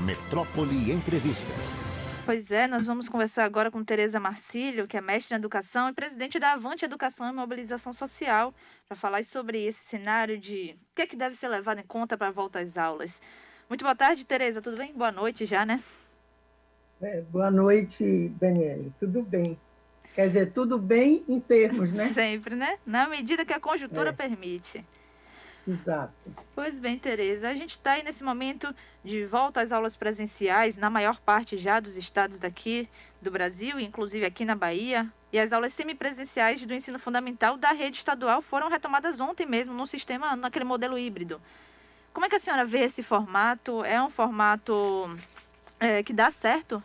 Metrópole Entrevista. Pois é, nós vamos conversar agora com Tereza Marcílio, que é mestre em educação e presidente da Avante Educação e Mobilização Social, para falar sobre esse cenário de o que é que deve ser levado em conta para a volta às aulas. Muito boa tarde, Tereza, tudo bem? Boa noite já, né? Boa noite, Daniele. Tudo bem? Quer dizer, tudo bem em termos, né? Sempre, né? Na medida que a conjuntura É. permite. Exato. Pois bem, Tereza, a gente está aí nesse momento de volta às aulas presenciais, na maior parte já dos estados daqui do Brasil, inclusive aqui na Bahia. E as aulas semipresenciais do ensino fundamental da rede estadual foram retomadas ontem mesmo, no sistema, naquele modelo híbrido. Como é que a senhora vê esse formato? É um formato que dá certo?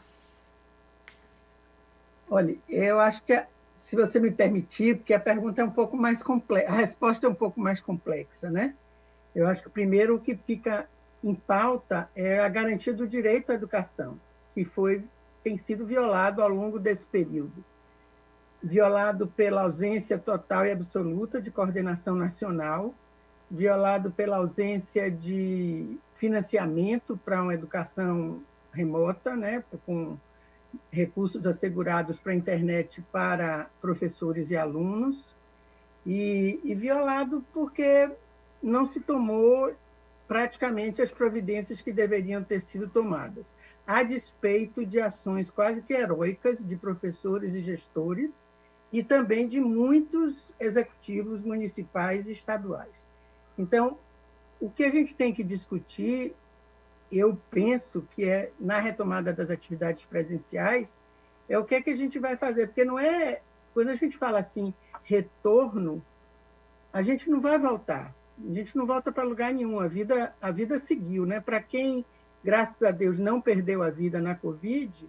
Olha, eu acho que, se você me permitir, porque a pergunta é um pouco mais complexa, a resposta é um pouco mais complexa, né? Eu acho que primeiro o que fica em pauta é a garantia do direito à educação, que tem sido violado ao longo desse período. Violado pela ausência total e absoluta de coordenação nacional, violado pela ausência de financiamento para uma educação remota, né, com recursos assegurados para a internet para professores e alunos, e violado porque não se tomou praticamente as providências que deveriam ter sido tomadas, a despeito de ações quase que heróicas de professores e gestores, e também de muitos executivos municipais e estaduais. Então, o que a gente tem que discutir, eu penso que é, na retomada das atividades presenciais, é o que é que a gente vai fazer, porque não é, quando a gente fala assim, retorno, a gente não vai voltar, a gente não volta para lugar nenhum, a vida seguiu, né? Para quem, graças a Deus, não perdeu a vida na Covid,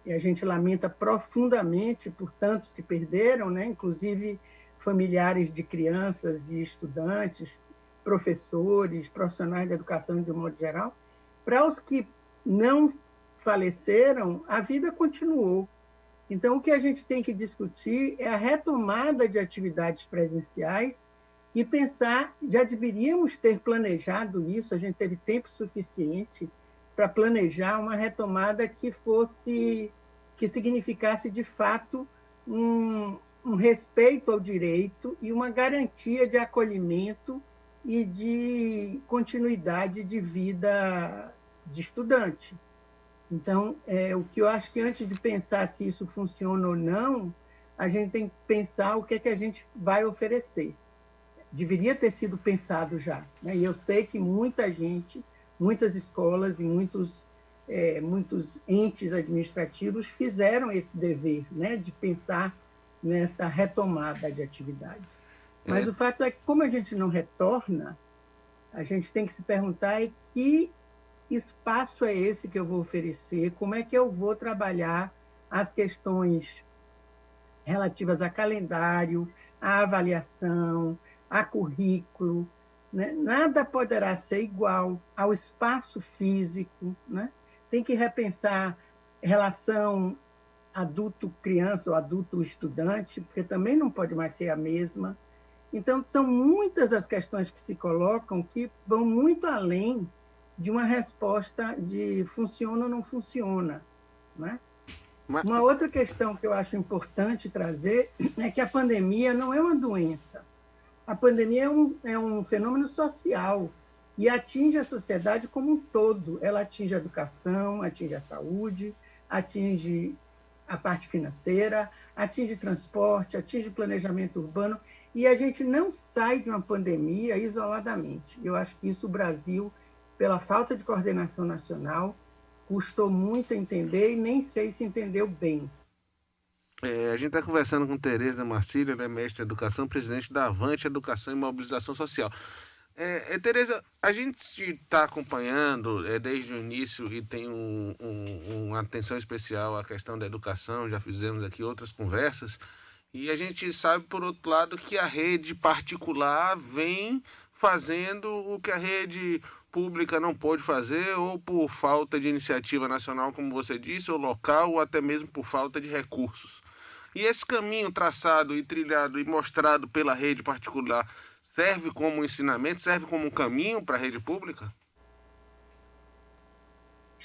e a gente lamenta profundamente por tantos que perderam, né? Inclusive familiares de crianças e estudantes, professores, profissionais da educação de um modo geral. Para os que não faleceram, a vida continuou. Então, o que a gente tem que discutir é a retomada de atividades presenciais e pensar, já deveríamos ter planejado isso, a gente teve tempo suficiente para planejar uma retomada que significasse, de fato, um respeito ao direito e uma garantia de acolhimento e de continuidade de vida de estudante. Então, o que eu acho que antes de pensar se isso funciona ou não, a gente tem que pensar o que é que a gente vai oferecer. Deveria ter sido pensado já, né? E eu sei que muita gente, muitas escolas e muitos entes administrativos fizeram esse dever, né, de pensar nessa retomada de atividades. Mas o fato é que, como a gente não retorna, a gente tem que se perguntar que espaço é esse que eu vou oferecer, como é que eu vou trabalhar as questões relativas a calendário, a avaliação, a currículo, né? Nada poderá ser igual ao espaço físico, né? Tem que repensar relação adulto-criança ou adulto-estudante, porque também não pode mais ser a mesma. Então, são muitas as questões que se colocam que vão muito além de uma resposta de funciona ou não funciona, né? Uma outra questão que eu acho importante trazer é que a pandemia não é uma doença. A pandemia é um fenômeno social e atinge a sociedade como um todo. Ela atinge a educação, atinge a saúde, atinge a parte financeira, atinge transporte, atinge planejamento urbano, e a gente não sai de uma pandemia isoladamente. Eu acho que isso o Brasil, pela falta de coordenação nacional, custou muito a entender e nem sei se entendeu bem. A gente está conversando com Tereza Marcílio, ela é mestre em educação, presidente da Avante Educação e Mobilização Social. Tereza, a gente está acompanhando desde o início e tem uma atenção especial à questão da educação, já fizemos aqui outras conversas, e a gente sabe, por outro lado, que a rede particular vem fazendo o que a rede pública não pôde fazer, ou por falta de iniciativa nacional, como você disse, ou local, ou até mesmo por falta de recursos. E esse caminho traçado e trilhado e mostrado pela rede particular serve como ensinamento, serve como um caminho para a rede pública?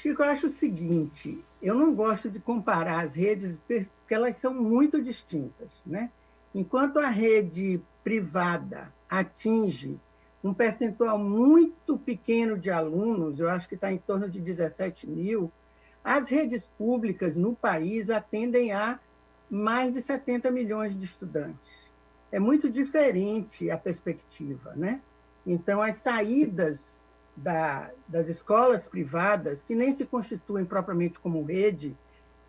Chico, eu acho o seguinte, eu não gosto de comparar as redes porque elas são muito distintas, né? Enquanto a rede privada atinge um percentual muito pequeno de alunos, eu acho que está em torno de 17 mil, as redes públicas no país atendem a mais de 70 milhões de estudantes. É muito diferente a perspectiva, né? Então, as saídas das escolas privadas, que nem se constituem propriamente como rede,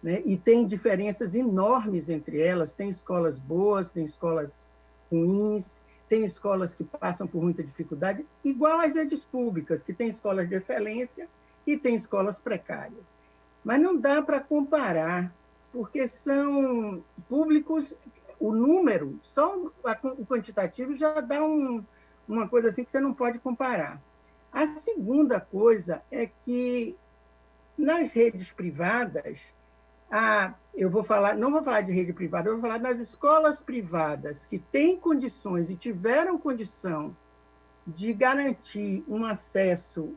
né? E tem diferenças enormes entre elas, tem escolas boas, tem escolas ruins, tem escolas que passam por muita dificuldade, igual às redes públicas, que tem escolas de excelência e tem escolas precárias. Mas não dá para comparar, porque são públicos, o número, só o quantitativo já dá uma coisa assim que você não pode comparar. A segunda coisa é que nas redes privadas, eu não vou falar de rede privada, eu vou falar das escolas privadas que têm condições e tiveram condição de garantir um acesso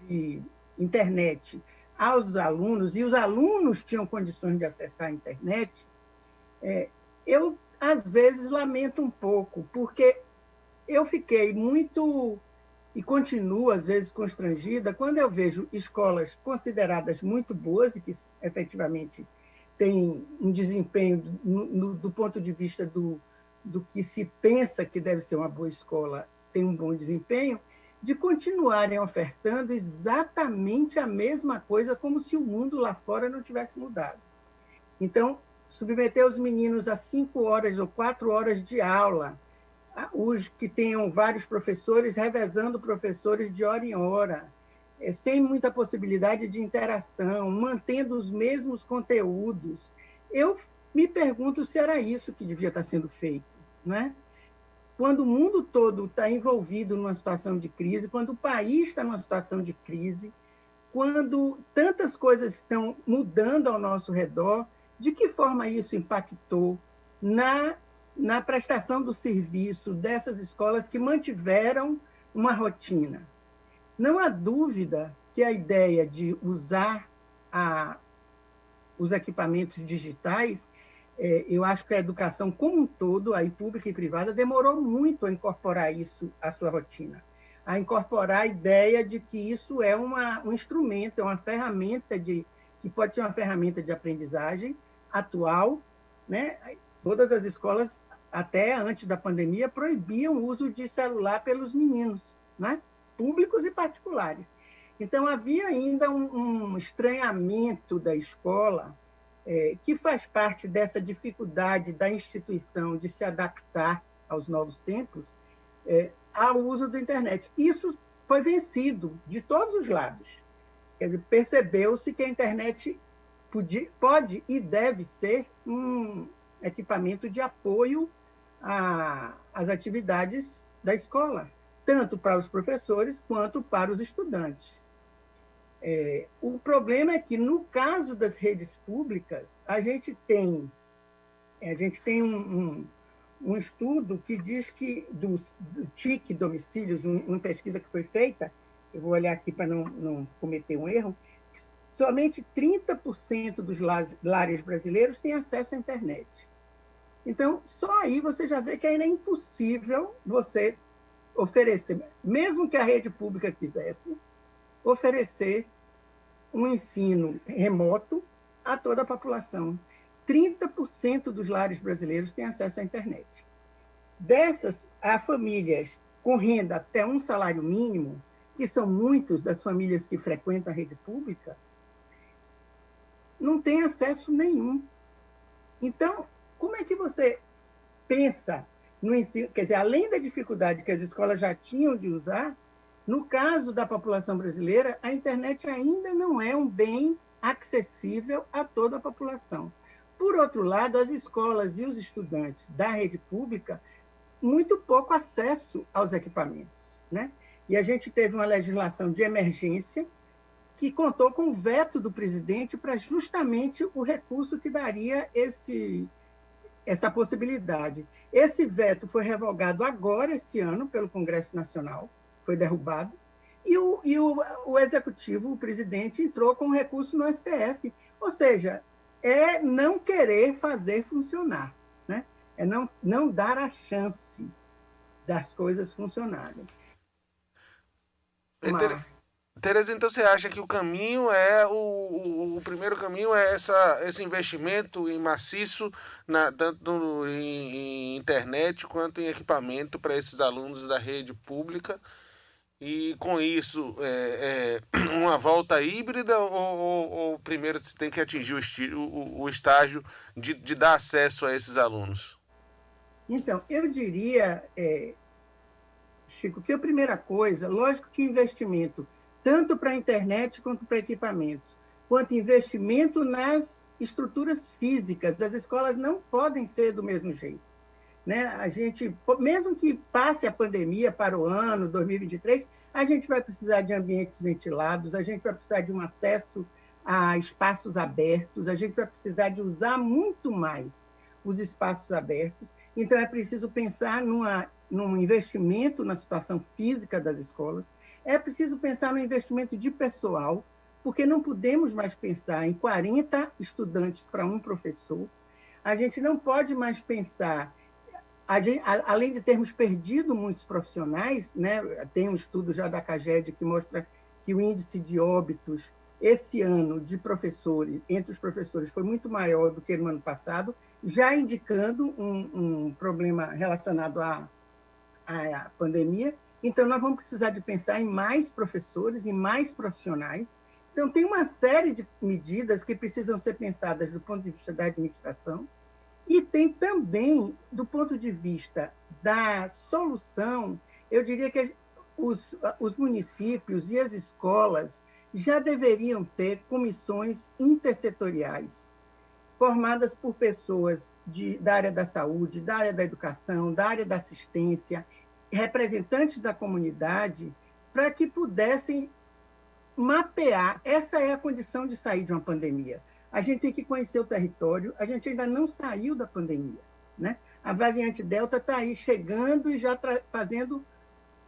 de internet aos alunos, e os alunos tinham condições de acessar a internet, eu, às vezes, lamento um pouco, porque eu fiquei muito, e continuo, às vezes, constrangida, quando eu vejo escolas consideradas muito boas e que, efetivamente, têm um desempenho, do ponto de vista do que se pensa que deve ser uma boa escola, tem um bom desempenho, de continuarem ofertando exatamente a mesma coisa, como se o mundo lá fora não tivesse mudado. Então, submeter os meninos a 5 horas ou 4 horas de aula, os que tenham vários professores, revezando professores de hora em hora, sem muita possibilidade de interação, mantendo os mesmos conteúdos. Eu me pergunto se era isso que devia estar sendo feito, não é? Quando o mundo todo está envolvido numa situação de crise, quando o país está numa situação de crise, quando tantas coisas estão mudando ao nosso redor, de que forma isso impactou na prestação do serviço dessas escolas que mantiveram uma rotina? Não há dúvida que a ideia de usar os equipamentos digitais, eu acho que a educação como um todo, aí pública e privada, demorou muito a incorporar isso à sua rotina, a incorporar a ideia de que isso é um instrumento, é uma ferramenta que pode ser uma ferramenta de aprendizagem atual, né? Todas as escolas, até antes da pandemia, proibiam o uso de celular pelos meninos, né? Públicos e particulares. Então, havia ainda um estranhamento da escola, que faz parte dessa dificuldade da instituição de se adaptar aos novos tempos, ao uso da internet. Isso foi vencido de todos os lados. Quer dizer, percebeu-se que a internet pode e deve ser um equipamento de apoio às atividades da escola, tanto para os professores quanto para os estudantes. O problema é que, no caso das redes públicas, a gente tem um estudo que diz que, do TIC Domicílios, uma pesquisa que foi feita, eu vou olhar aqui para não cometer um erro, somente 30% dos lares brasileiros têm acesso à internet. Então, só aí você já vê que ainda é impossível você oferecer, mesmo que a rede pública quisesse, oferecer um ensino remoto a toda a população. 30% dos lares brasileiros têm acesso à internet. Dessas, há famílias com renda até um salário mínimo, que são muitas das famílias que frequentam a rede pública, não têm acesso nenhum. Então, como é que você pensa no ensino? Quer dizer, além da dificuldade que as escolas já tinham de usar, no caso da população brasileira, a internet ainda não é um bem acessível a toda a população. Por outro lado, as escolas e os estudantes da rede pública, muito pouco acesso aos equipamentos, né? E a gente teve uma legislação de emergência que contou com o veto do presidente para justamente o recurso que daria essa possibilidade. Esse veto foi revogado agora, esse ano, pelo Congresso Nacional, foi derrubado, o executivo, o presidente, entrou com um recurso no STF. Ou seja, é não querer fazer funcionar, né? É não dar a chance das coisas funcionarem. Tereza, então você acha que o caminho o primeiro caminho é esse investimento em maciço, tanto em internet quanto em equipamento para esses alunos da rede pública, e com isso uma volta híbrida, ou primeiro você tem que atingir o estágio de dar acesso a esses alunos? Então, eu diria, Chico, que a primeira coisa, lógico que investimento tanto para a internet quanto para equipamentos, quanto investimento nas estruturas físicas. As escolas não podem ser do mesmo jeito, né? A gente, mesmo que passe a pandemia para o ano 2023, a gente vai precisar de ambientes ventilados, a gente vai precisar de um acesso a espaços abertos, a gente vai precisar de usar muito mais os espaços abertos. Então, é preciso pensar num investimento na situação física das escolas. É preciso pensar no investimento de pessoal, porque não podemos mais pensar em 40 estudantes para um professor. A gente não pode mais pensar, além de termos perdido muitos profissionais, né? Tem um estudo já da CAGED que mostra que o índice de óbitos esse ano de professores, entre os professores, foi muito maior do que no ano passado, já indicando um problema relacionado à pandemia. Então, nós vamos precisar de pensar em mais professores e mais profissionais. Então, tem uma série de medidas que precisam ser pensadas do ponto de vista da administração e tem também, do ponto de vista da solução, eu diria que os municípios e as escolas já deveriam ter comissões intersetoriais, formadas por pessoas da área da saúde, da área da educação, da área da assistência, representantes da comunidade, para que pudessem mapear. Essa é a condição de sair de uma pandemia. A gente tem que conhecer o território, a gente ainda não saiu da pandemia, né? A variante Delta está aí chegando e já fazendo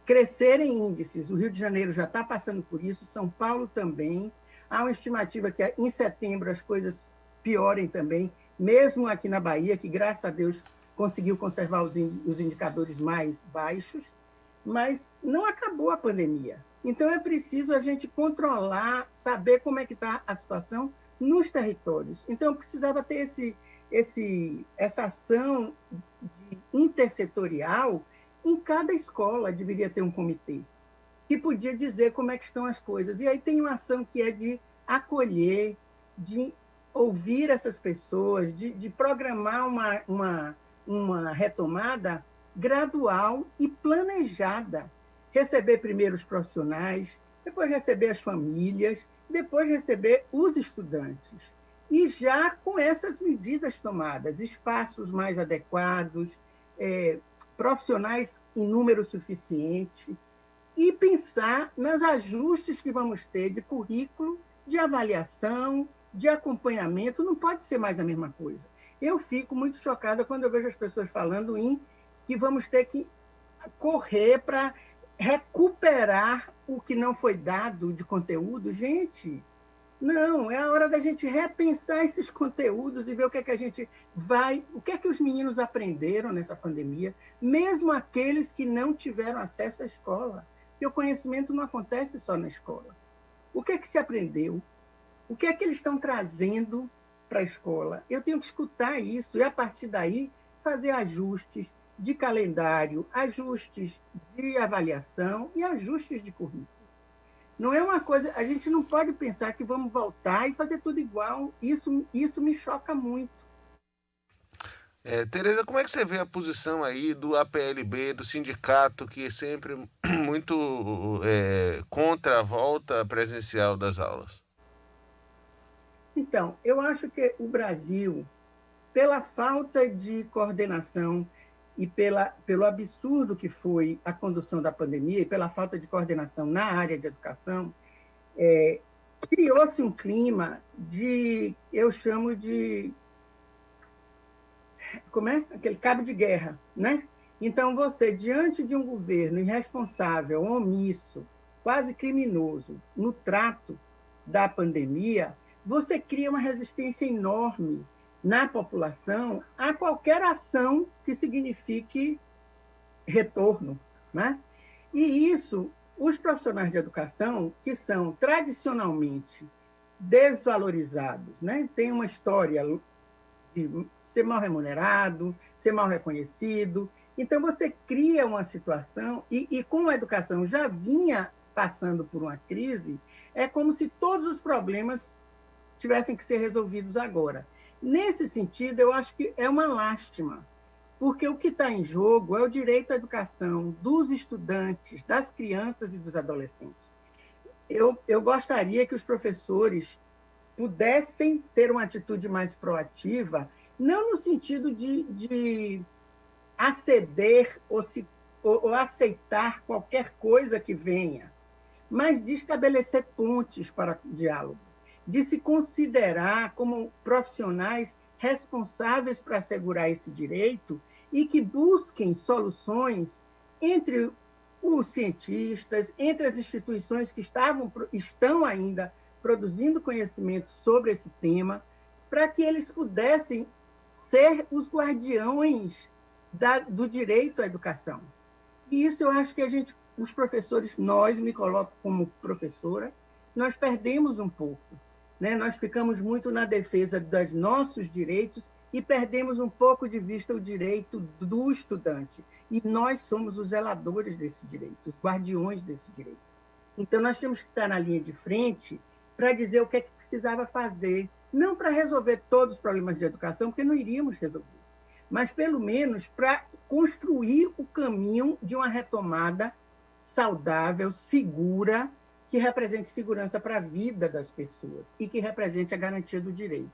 crescer em índices. O Rio de Janeiro já está passando por isso, São Paulo também. Há uma estimativa que em setembro as coisas piorem também, mesmo aqui na Bahia, que, graças a Deus, conseguiu conservar os indicadores mais baixos, mas não acabou a pandemia. Então, é preciso a gente controlar, saber como é que está a situação nos territórios. Então, precisava ter essa ação intersetorial. Em cada escola deveria ter um comitê que podia dizer como é que estão as coisas. E aí tem uma ação que é de acolher, de ouvir essas pessoas, de programar uma retomada gradual e planejada. Receber primeiro os profissionais, depois receber as famílias, depois receber os estudantes. E já com essas medidas tomadas, espaços mais adequados, profissionais em número suficiente, e pensar nos ajustes que vamos ter de currículo, de avaliação, de acompanhamento. Não pode ser mais a mesma coisa. Eu fico muito chocada quando eu vejo as pessoas falando em que vamos ter que correr para recuperar o que não foi dado de conteúdo. Gente, não, é a hora da gente repensar esses conteúdos e ver o que é que a gente o que é que os meninos aprenderam nessa pandemia, mesmo aqueles que não tiveram acesso à escola, porque o conhecimento não acontece só na escola. O que é que se aprendeu? O que é que eles estão trazendo para a escola? Eu tenho que escutar isso e, a partir daí, fazer ajustes de calendário, ajustes de avaliação e ajustes de currículo. Não é uma coisa... A gente não pode pensar que vamos voltar e fazer tudo igual. Isso me choca muito. Tereza, como é que você vê a posição aí do APLB, do sindicato, que é sempre muito contra a volta presencial das aulas? Então, eu acho que o Brasil, pela falta de coordenação e pelo absurdo que foi a condução da pandemia e pela falta de coordenação na área de educação, criou-se um clima eu chamo de, aquele cabo de guerra, né? Então, você, diante de um governo irresponsável, omisso, quase criminoso no trato da pandemia, você cria uma resistência enorme na população a qualquer ação que signifique retorno, né? E isso, os profissionais de educação, que são tradicionalmente desvalorizados, né? Tem uma história de ser mal remunerado, ser mal reconhecido. Então, você cria uma situação, e como a educação já vinha passando por uma crise, é como se todos os problemas tivessem que ser resolvidos agora. Nesse sentido, eu acho que é uma lástima, porque o que está em jogo é o direito à educação dos estudantes, das crianças e dos adolescentes. Eu gostaria que os professores pudessem ter uma atitude mais proativa, não no sentido de aceder ou aceitar qualquer coisa que venha, mas de estabelecer pontes para o diálogo, de se considerar como profissionais responsáveis para assegurar esse direito e que busquem soluções entre os cientistas, entre as instituições que estão ainda produzindo conhecimento sobre esse tema, para que eles pudessem ser os guardiões do direito à educação. E isso eu acho que os professores, me coloco como professora, nós perdemos um pouco, né? Nós ficamos muito na defesa dos nossos direitos e perdemos um pouco de vista o direito do estudante. E nós somos os zeladores desse direito, os guardiões desse direito. Então, nós temos que estar na linha de frente para dizer o que é que precisava fazer, não para resolver todos os problemas de educação, porque não iríamos resolver, mas, pelo menos, para construir o caminho de uma retomada saudável, segura, que represente segurança para a vida das pessoas e que represente a garantia do direito.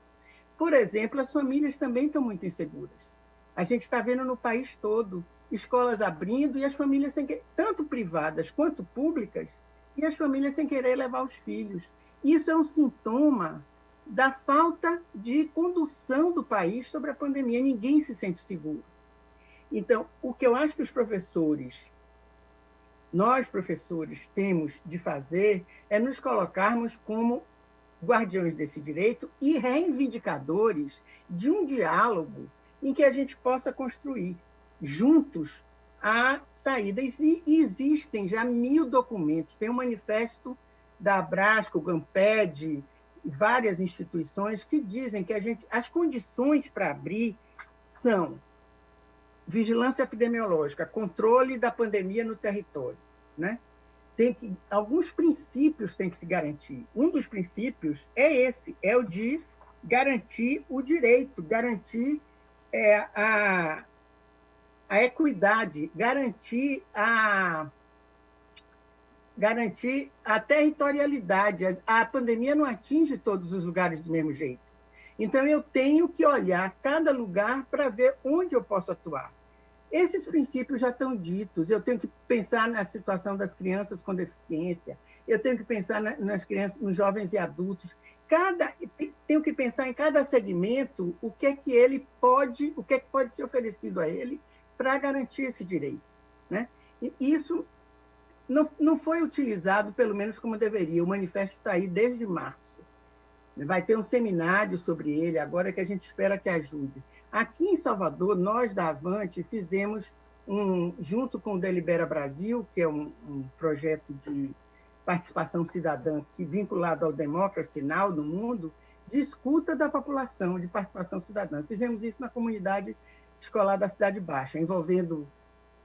Por exemplo, as famílias também estão muito inseguras. A gente está vendo no país todo escolas abrindo e as famílias, tanto privadas quanto públicas, e as famílias sem querer levar os filhos. Isso é um sintoma da falta de condução do país sobre a pandemia. Ninguém se sente seguro. Então, o que eu acho que nós professores, temos de fazer é nos colocarmos como guardiões desse direito e reivindicadores de um diálogo em que a gente possa construir juntos a saída. E existem já 1000 documentos. Tem um manifesto da Abrasco, Gamped, várias instituições que dizem que as condições para abrir são vigilância epidemiológica, controle da pandemia no território, né? Alguns princípios têm que se garantir. Um dos princípios é esse, é o de garantir o direito, garantir a equidade, garantir a territorialidade. A pandemia não atinge todos os lugares do mesmo jeito. Então, eu tenho que olhar cada lugar para ver onde eu posso atuar. Esses princípios já estão ditos. Eu tenho que pensar na situação das crianças com deficiência, eu tenho que pensar nas crianças, nos jovens e adultos. Tenho que pensar em cada segmento o que é que pode ser oferecido a ele para garantir esse direito, né? E isso não foi utilizado, pelo menos como deveria. O manifesto está aí desde março. Vai ter um seminário sobre ele agora que a gente espera que ajude. Aqui em Salvador, nós da Avante fizemos, junto com o Delibera Brasil, que é um projeto de participação cidadã vinculado ao Democracy Now! No mundo, de escuta da população, de participação cidadã. Fizemos isso na comunidade escolar da Cidade Baixa, envolvendo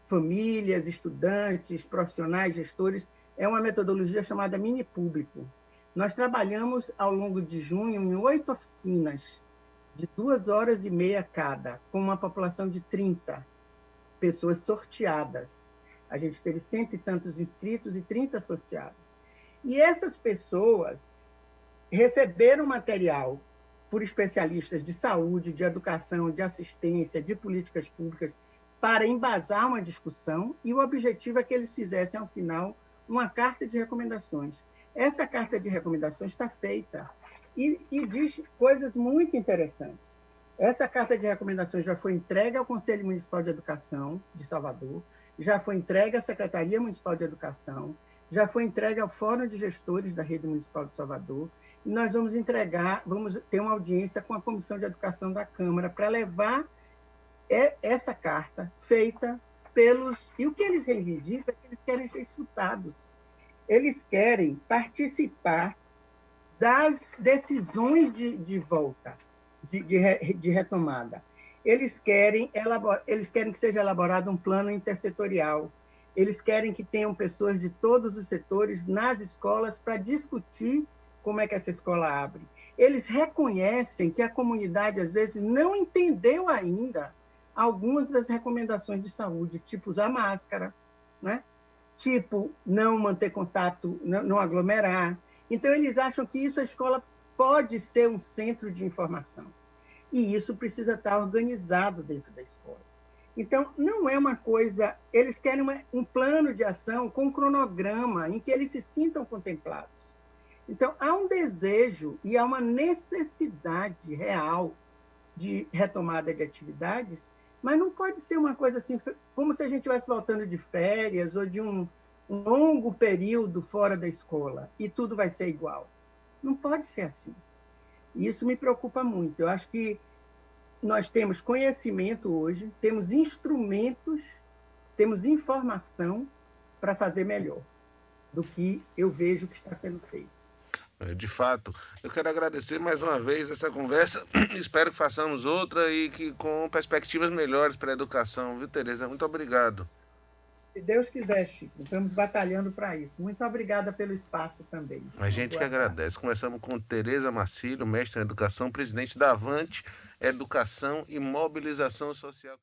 famílias, estudantes, profissionais, gestores. É uma metodologia chamada Mini Público. Nós trabalhamos, ao longo de junho, em 8 oficinas, de 2h30 cada, com uma população de 30 pessoas sorteadas. A gente teve 100 e tantos inscritos e 30 sorteados. E essas pessoas receberam material por especialistas de saúde, de educação, de assistência, de políticas públicas, para embasar uma discussão, e o objetivo é que eles fizessem, ao final, uma carta de recomendações. Essa carta de recomendações está feita e diz coisas muito interessantes. Essa carta de recomendações já foi entregue ao Conselho Municipal de Educação de Salvador, já foi entregue à Secretaria Municipal de Educação, já foi entregue ao Fórum de Gestores da Rede Municipal de Salvador, e nós vamos ter uma audiência com a Comissão de Educação da Câmara para levar essa carta feita pelos... E o que eles reivindicam é que eles querem ser escutados. Eles querem participar das decisões de volta, de retomada. Eles querem que seja elaborado um plano intersetorial. Eles querem que tenham pessoas de todos os setores nas escolas para discutir como é que essa escola abre. Eles reconhecem que a comunidade, às vezes, não entendeu ainda algumas das recomendações de saúde, tipo usar máscara, né? Tipo não manter contato, não aglomerar. Então, eles acham que a escola pode ser um centro de informação. E isso precisa estar organizado dentro da escola. Então, não é uma coisa... Eles querem um plano de ação com um cronograma em que eles se sintam contemplados. Então, há um desejo e há uma necessidade real de retomada de atividades, mas não pode ser uma coisa assim, como se a gente estivesse voltando de férias ou de um longo período fora da escola e tudo vai ser igual. Não pode ser assim. E isso me preocupa muito. Eu acho que nós temos conhecimento hoje, temos instrumentos, temos informação para fazer melhor do que eu vejo que está sendo feito. De fato, eu quero agradecer mais uma vez essa conversa. Espero que façamos outra e que com perspectivas melhores para a educação, viu, Tereza? Muito obrigado. Se Deus quiser, Chico, estamos batalhando para isso. Muito obrigada pelo espaço também. A gente que agradece. Conversamos com Tereza Marcílio, mestre em educação, presidente da Avante Educação e Mobilização Social.